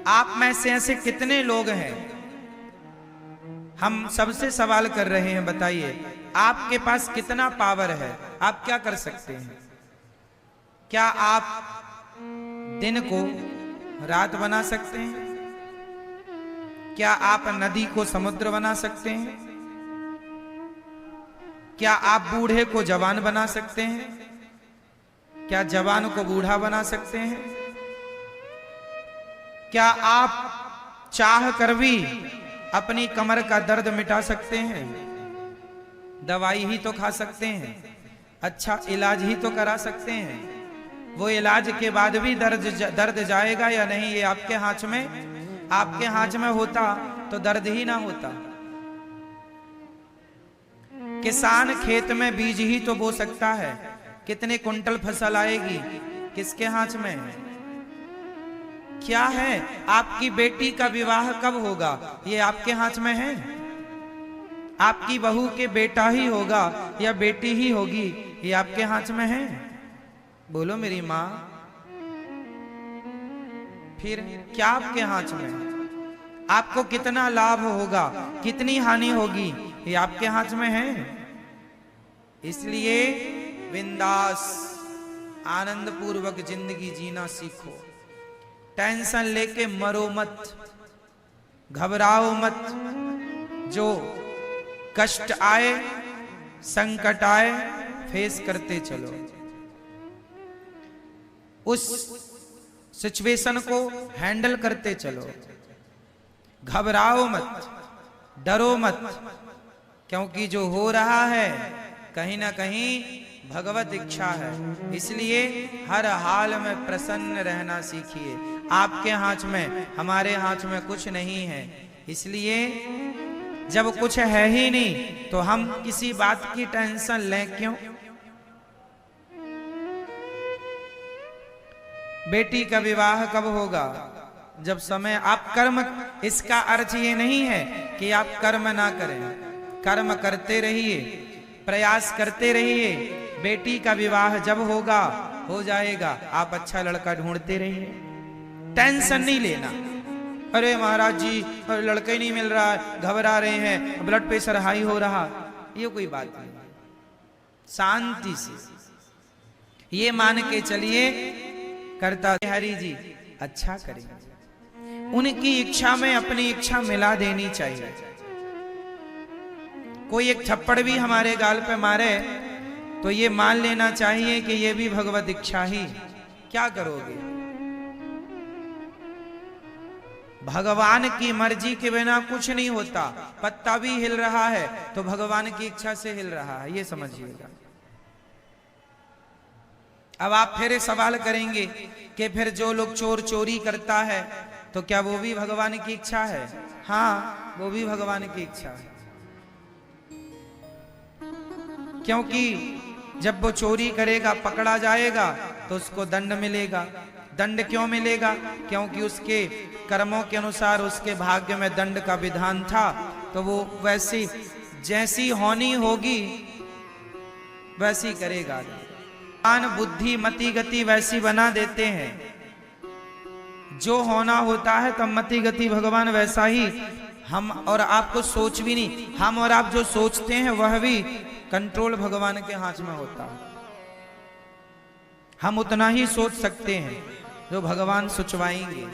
आप में से ऐसे कितने लोग हैं, हम सबसे सवाल कर रहे हैं, बताइए आपके पास कितना पावर है, आप क्या कर सकते हैं? क्या आप दिन को रात बना सकते हैं? क्या आप नदी को समुद्र बना सकते हैं? क्या आप बूढ़े को जवान बना सकते हैं? क्या जवान को बूढ़ा बना सकते हैं? क्या आप चाह कर भी अपनी कमर का दर्द मिटा सकते हैं? दवाई ही तो खा सकते हैं, अच्छा इलाज ही तो करा सकते हैं। वो इलाज के बाद भी दर्द जाएगा या नहीं, ये आपके हाथ में। आपके हाथ में होता तो दर्द ही ना होता। किसान खेत में बीज ही तो बो सकता है, कितने कुंटल फसल आएगी किसके हाथ में है? क्या है, आपकी बेटी का विवाह कब होगा ये आपके हाथ में है? आपकी बहू के बेटा ही होगा या बेटी ही होगी ये आपके हाथ में है? बोलो मेरी माँ, फिर क्या आपके हाथ में है? आपको कितना लाभ होगा, कितनी हानि होगी ये आपके हाथ में है। इसलिए बिंदास आनंद पूर्वक जिंदगी जीना सीखो। टेंशन लेके मरो मत, घबराओ मत। जो कष्ट आए, संकट आए, फेस करते चलो। उस सिचुएशन को हैंडल करते चलो। घबराओ मत, डरो मत, क्योंकि जो हो रहा है कहीं ना कहीं भगवत इच्छा है। इसलिए हर हाल में प्रसन्न रहना सीखिए। आपके हाथ में, हमारे हाथ में कुछ नहीं है। इसलिए जब कुछ है ही नहीं तो हम किसी बात की टेंशन लें क्यों? बेटी का विवाह कब होगा? जब समय। आप कर्म, इसका अर्थ ये नहीं है कि आप कर्म ना करें, कर्म करते रहिए, प्रयास करते रहिए। बेटी का विवाह जब होगा हो जाएगा, आप अच्छा लड़का ढूंढते रहिए, टेंशन नहीं लेना। अरे महाराज जी लड़का ही नहीं मिल रहा है, घबरा रहे हैं, ब्लड प्रेशर हाई हो रहा, ये कोई बात नहीं। शांति से ये मान के चलिए करता हरि जी अच्छा करेंगे। उनकी इच्छा में अपनी इच्छा मिला देनी चाहिए। कोई एक थप्पड़ भी हमारे गाल पे मारे तो ये मान लेना चाहिए कि ये भी भगवत इच्छा ही। क्या करोगे? भगवान की मर्जी के बिना कुछ नहीं होता। पत्ता भी हिल रहा है तो भगवान की इच्छा से हिल रहा है, ये समझिएगा। अब आप फिर सवाल करेंगे कि फिर जो लोग चोर चोरी करता है तो क्या वो भी भगवान की इच्छा है? हाँ, वो भी भगवान की इच्छा है। क्योंकि जब वो चोरी करेगा, पकड़ा जाएगा तो उसको दंड मिलेगा। दंड क्यों मिलेगा? क्योंकि उसके कर्मों के अनुसार उसके भाग्य में दंड का विधान था, तो वो वैसी जैसी होनी होगी वैसी करेगा। ज्ञान बुद्धि मति गति वैसी बना देते हैं। जो होना होता है तब मति गति भगवान वैसा ही हम और आपको सोच भी नहीं, हम और आप जो सोचते हैं वह भी कंट्रोल भगवान के हाथ में होता है। हम उतना ही सोच सकते हैं जो भगवान सोचवाएंगे,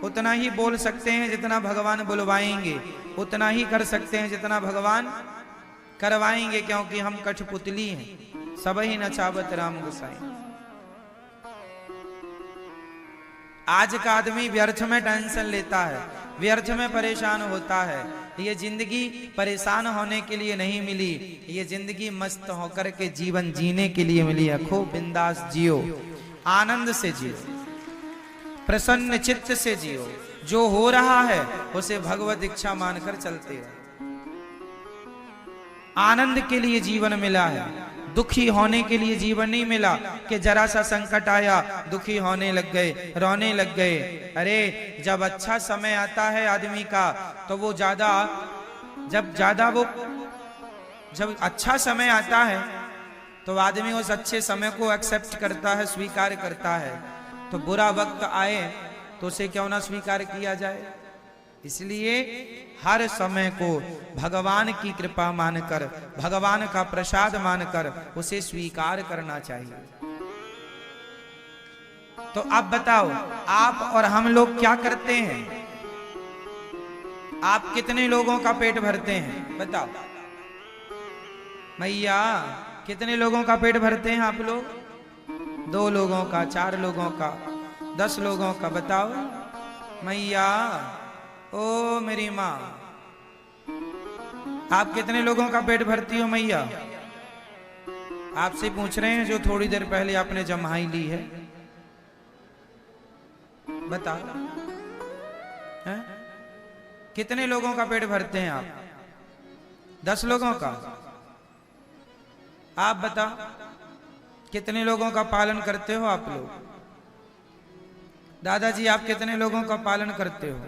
उतना ही बोल सकते हैं जितना भगवान बुलवाएंगे, उतना ही कर सकते हैं जितना भगवान करवाएंगे। क्योंकि हम कठपुतली हैं, सब ही नचावत राम गोसाई। आज का आदमी व्यर्थ में टेंशन लेता है, व्यर्थ में परेशान होता है। ये जिंदगी परेशान होने के लिए नहीं मिली, ये जिंदगी मस्त होकर के जीवन जीने के लिए मिली है। खूब बिंदास जियो, आनंद से जियो, प्रसन्न चित्त से जियो। जो हो रहा है उसे भगवत इच्छा मानकर चलते हैं। आनंद के लिए जीवन मिला है, दुखी होने के लिए जीवन नहीं मिला कि जरा सा संकट आया दुखी होने लग गए, रोने लग गए। अरे जब अच्छा समय आता है आदमी का तो वो जब अच्छा समय आता है तो आदमी उस अच्छे समय को एक्सेप्ट करता है, स्वीकार करता है। तो बुरा वक्त आए तो उसे क्यों ना स्वीकार किया जाए। इसलिए हर समय को भगवान की कृपा मानकर, भगवान का प्रसाद मानकर उसे स्वीकार करना चाहिए। तो अब बताओ, आप और हम लोग क्या करते हैं? आप कितने लोगों का पेट भरते हैं बताओ मैया? कितने लोगों का पेट भरते हैं आप लोग? 2 लोगों का, 4 लोगों का, 10 लोगों का? बताओ मैया। ओ मेरी माँ, आप कितने लोगों का पेट भरती हो मैया? आपसे पूछ रहे हैं जो थोड़ी देर पहले आपने जम्हाई ली है। बताओ है? कितने लोगों का पेट भरते हैं आप? 10 लोगों का? आप बताओ कितने लोगों का पालन करते हो आप लोग? दादाजी आप कितने लोगों का पालन करते हो?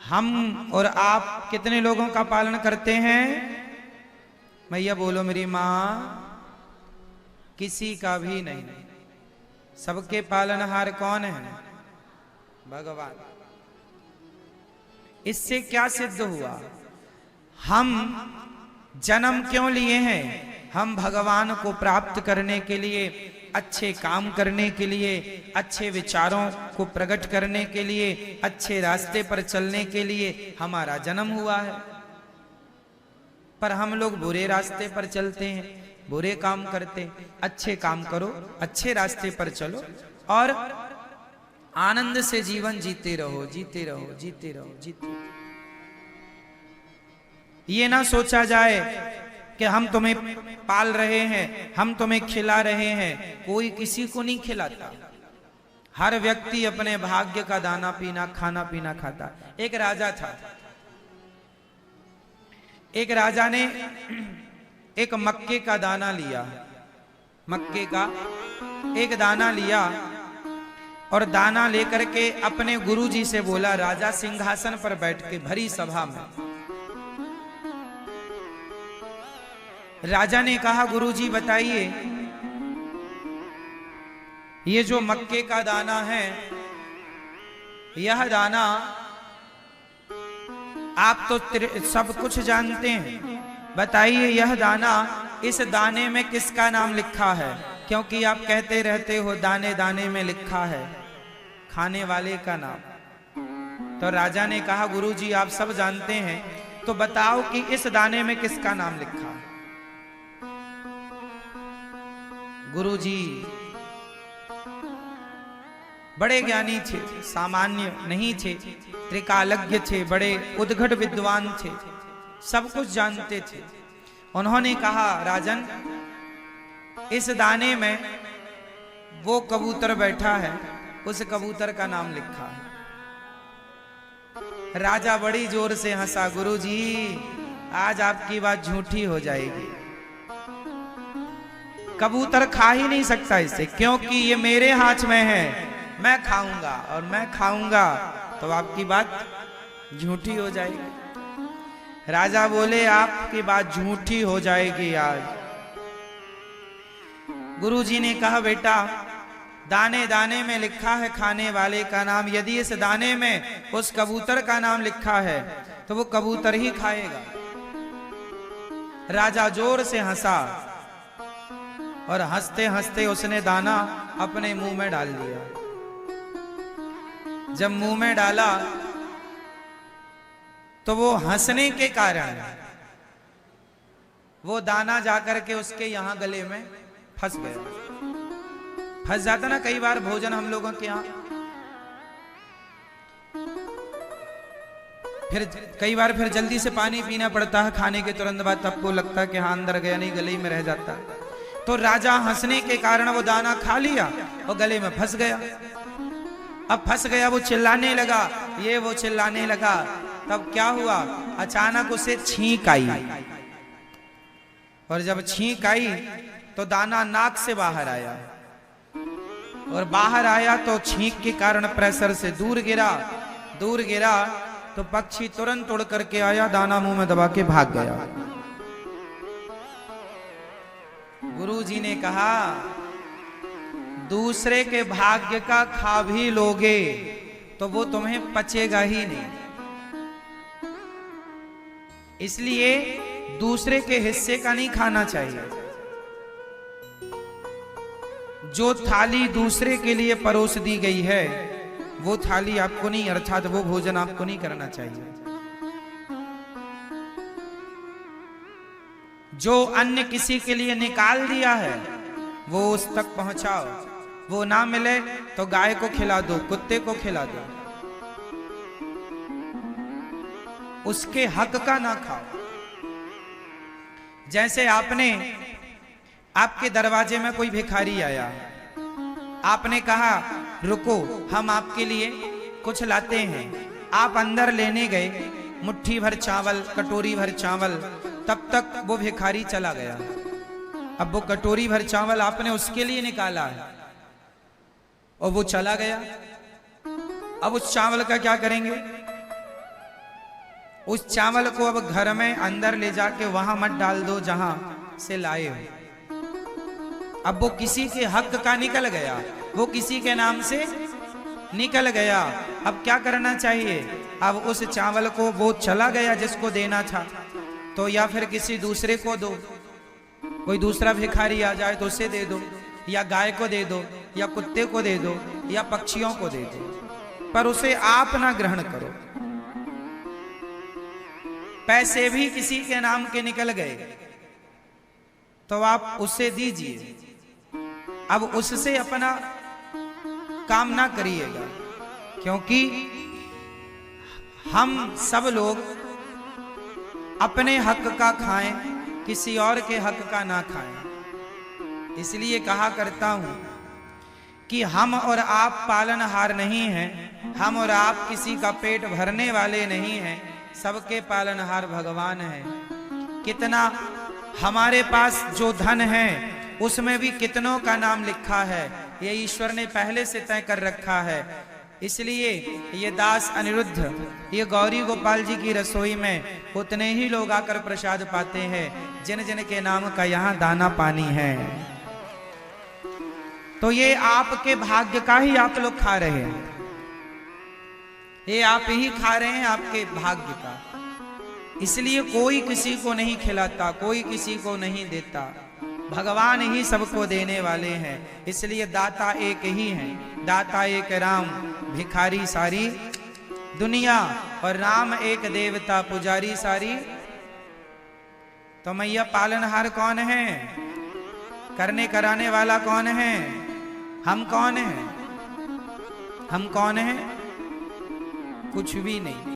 हम और आप कितने लोगों का पालन करते हैं? मैया बोलो मेरी माँ। किसी का भी नहीं। सबके पालनहार कौन है? भगवान। इससे क्या सिद्ध हुआ? हम जन्म क्यों लिए हैं? हम भगवान को प्राप्त करने के लिए, अच्छे काम करने के लिए, अच्छे विचारों को प्रकट करने के लिए, अच्छे रास्ते पर चलने के लिए हमारा जन्म हुआ है। पर हम लोग बुरे रास्ते पर चलते हैं, बुरे काम करते हैं। अच्छे काम करो, अच्छे रास्ते पर चलो और आनंद से जीवन जीते रहो, जीते रहो, जीते रहो, जीते रहो। ये ना सोचा जाए कि हम तुम्हें पाल रहे हैं, हम तुम्हें खिला रहे हैं। कोई किसी को नहीं खिलाता। हर व्यक्ति अपने भाग्य का दाना पीना, खाना पीना खाता। एक राजा था। एक राजा ने एक मक्के का दाना लिया, मक्के का एक दाना लिया और दाना लेकर के अपने गुरुजी से बोला। राजा सिंहासन पर बैठ के भरी सभा में राजा ने कहा, गुरुजी बताइए, ये जो मक्के का दाना है, यह दाना आप तो सब कुछ जानते हैं, बताइए यह दाना, इस दाने में किसका नाम लिखा है? क्योंकि आप कहते रहते हो दाने दाने में लिखा है खाने वाले का नाम। तो राजा ने कहा, गुरुजी आप सब जानते हैं, तो बताओ कि इस दाने में किसका नाम लिखा है? गुरुजी बड़े ज्ञानी थे, सामान्य नहीं थे, त्रिकालज्ञ थे, बड़े उद्घट विद्वान थे, सब कुछ जानते थे। उन्होंने कहा, राजन इस दाने में वो कबूतर बैठा है, उस कबूतर का नाम लिखा है। राजा बड़ी जोर से हंसा, गुरुजी आज आपकी बात झूठी हो जाएगी। कबूतर खा ही नहीं सकता इसे, क्योंकि ये मेरे हाथ में है, मैं खाऊंगा और मैं खाऊंगा तो आपकी बात झूठी हो जाएगी। राजा बोले, आपकी बात झूठी हो जाएगी आज। गुरुजी ने कहा, बेटा दाने दाने में लिखा है खाने वाले का नाम, यदि इस दाने में उस कबूतर का नाम लिखा है तो वो कबूतर ही खाएगा। राजा जोर से हंसा और हंसते हंसते उसने दाना अपने मुंह में डाल दिया। जब मुंह में डाला तो वो हंसने के कारण वो दाना जाकर के उसके यहां गले में फंस गया। फंस जाता ना कई बार भोजन हम लोगों के यहां, फिर कई बार फिर जल्दी से पानी पीना पड़ता है खाने के तुरंत बाद, तब को लगता है कि हाँ अंदर गया, नहीं गले में रह जाता। तो राजा हंसने के कारण वो दाना खा लिया और गले में फंस गया। अब फंस गया, वो चिल्लाने लगा, ये वो चिल्लाने लगा। तब क्या हुआ, अचानक उसे छींक आई और जब छींक आई तो दाना नाक से बाहर आया और बाहर आया तो छींक के कारण प्रेशर से दूर गिरा तो पक्षी तुरंत उड़ करके आया, दाना मुंह में दबा के भाग गया। गुरुजी ने कहा, दूसरे के भाग्य का खा भी लोगे तो वो तुम्हें पचेगा ही नहीं। इसलिए दूसरे के हिस्से का नहीं खाना चाहिए। जो थाली दूसरे के लिए परोस दी गई है वो थाली आपको नहीं, अर्थात वो भोजन आपको नहीं करना चाहिए। जो अन्न किसी के लिए निकाल दिया है वो उस तक पहुंचाओ। वो ना मिले तो गाय को खिला दो, कुत्ते को खिला दो, उसके हक का ना खाओ। जैसे आपके दरवाजे में कोई भिखारी आया, आपने कहा रुको हम आपके लिए कुछ लाते हैं। आप अंदर लेने गए मुट्ठी भर चावल, कटोरी भर चावल, तब तक वो भिखारी चला गया। अब वो कटोरी भर चावल आपने उसके लिए निकाला है और वो चला गया। अब उस चावल का क्या करेंगे? उस चावल को अब घर में अंदर ले जाके वहां मत डाल दो जहां से लाए हो। अब वो किसी के हक का निकल गया, वो किसी के नाम से निकल गया। अब क्या करना चाहिए? अब उस चावल को वो चला गया जिसको देना था, तो या फिर किसी दूसरे को दो, कोई दूसरा भिखारी आ जाए तो उसे दे दो, या गाय को दे दो, या कुत्ते को दे दो, या पक्षियों को दे दो, पर उसे आप ना ग्रहण करो। पैसे भी किसी के नाम के निकल गए तो आप उसे दीजिए। अब उससे अपना काम ना करिएगा, क्योंकि हम सब लोग अपने हक का खाएं, किसी और के हक का ना खाएं। इसलिए कहा करता हूं कि हम और आप पालनहार नहीं हैं, हम और आप किसी का पेट भरने वाले नहीं हैं, सबके पालनहार भगवान हैं। कितना हमारे पास जो धन है उसमें भी कितनों का नाम लिखा है, ये ईश्वर ने पहले से तय कर रखा है। इसलिए ये दास अनिरुद्ध, ये गौरी गोपाल जी की रसोई में उतने ही लोग आकर प्रसाद पाते हैं जिन जिन के नाम का यहाँ दाना पानी है। तो ये आपके भाग्य का ही आप लोग खा रहे हैं, ये आप ही खा रहे हैं आपके भाग्य का। इसलिए कोई किसी को नहीं खिलाता, कोई किसी को नहीं देता, भगवान ही सबको देने वाले हैं। इसलिए दाता एक ही है, दाता एक राम, भिखारी सारी दुनिया, और राम एक देवता, पुजारी सारी। तो मैया पालनहार कौन है? करने कराने वाला कौन है? हम कौन हैं? हम कौन हैं? कुछ भी नहीं।